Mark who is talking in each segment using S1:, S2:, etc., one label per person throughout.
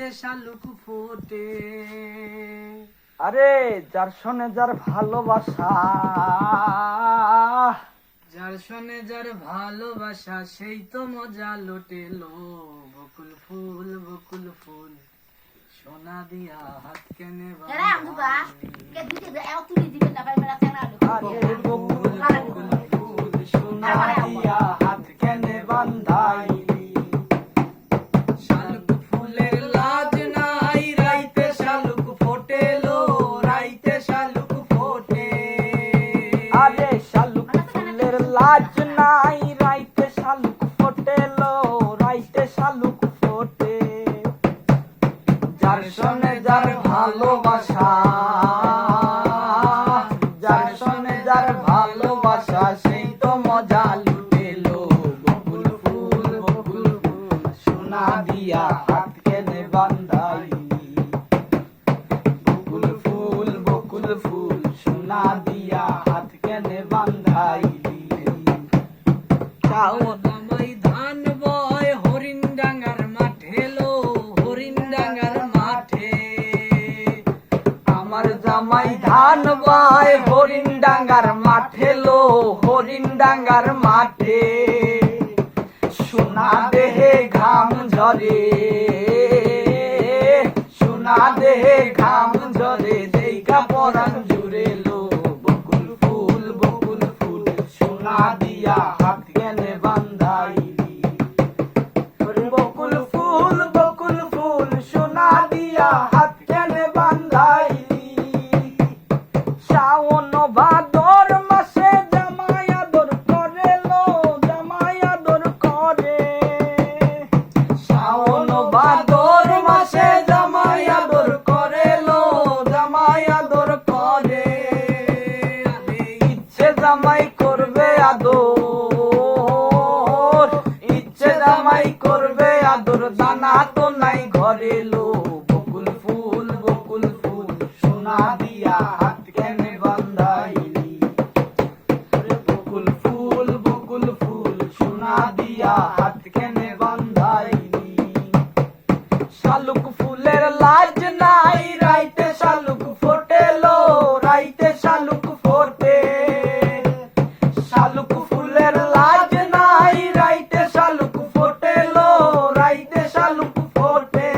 S1: রাইতে শালুক ফোটে।
S2: আরে যার শোনে যার ভালোবাসা,
S1: যার শোনে যার ভালোবাসা সেই তো মজা লোটেলো। বকুল ফুল সোনা দিয়া হাত কেনে
S3: Era yang juga, kayak gitu deh, el tuh di benda bayi mereka yang lalu.
S2: আরে বকুল ফুল সোনা দিয়া হাত কেনে বান্ধাইলি।
S1: শালুক ফুলের লাজ নাই রাইতে শালুক ফোটেলো, রাইতে শালুক ফোটে।
S2: আরে শালুক ফুলের লাজ নাই, রাইতে শালুক ফোটেলো, রাইতে শালুক ফোটে। যার শোনে যার ভালোবাসা, যার শোনে যার ভালোবাসা সেই তো মজা লুটেলো। বকুল ফুল সোনা দিয়া হাত কেনে বান্ধাইলি। বকুল ফুল সোনা দিয়া হাত কেনে বান্ধাইলি।
S1: জামাই ধান বয় হরিণ ডাঙ্গার মাঠে লো, হরিণ ডাঙ্গার মাঠে।
S2: আমার জামাই ধান বায় হরিণ ডাঙ্গার মাঠে লো, হরিণ ডাঙ্গার মাঠে। সোনা দেহে ঘাম ঝরে, সোনা দেহে ঘাম ঝরে, দেখা পরাণ জুড়ে লো। বকুল ফুল সোনা দিয়া হাত কেনে বান্ধাইলি। বকুল ফুল সোনা দিয়া হাত কেনে বান্ধাইলি। শ্রাবণ ভাদর মাসে জামাই আদর করে লো, জামাই আদর করে। শ্রাবণ ভাদর মাসে জামাই আদর করে লো, জামাই আদর করে। ইচ্ছে জামাই করবে আদর, ইচ্ছে জামাই করবে আদর, দানা তো নাই ঘরে লো। বকুল ফুল সোনা দিয়া হাত কেনে বান্ধাইলি। বকুল ফুল সোনা দিয়া হাত কেনে বান্ধাইলি। শালুক ফুলের লাজ নাই, রাইতে শালুক ফোটেলো, রাইতে শালুক ফোটে। শালুক ফুলের লাজ নাই, রাইতে শালুক ফোটেলো, রাইতে শালুক ফোটে।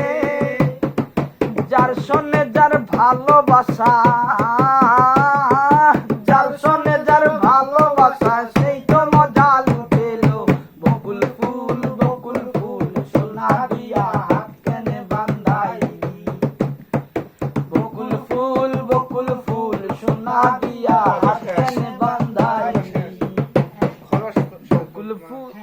S2: যার শোনে যার ভালোবাসা, যার শোনে যার ভালোবাসা সেই তো মজা লুটেলো। বকুল ফুল সোনা দিয়া হাত কেনে বান্ধাইলি। বকুল ফুল সোনা দিয়া হাত কেনে বান্ধাইলি। বকুল ফুল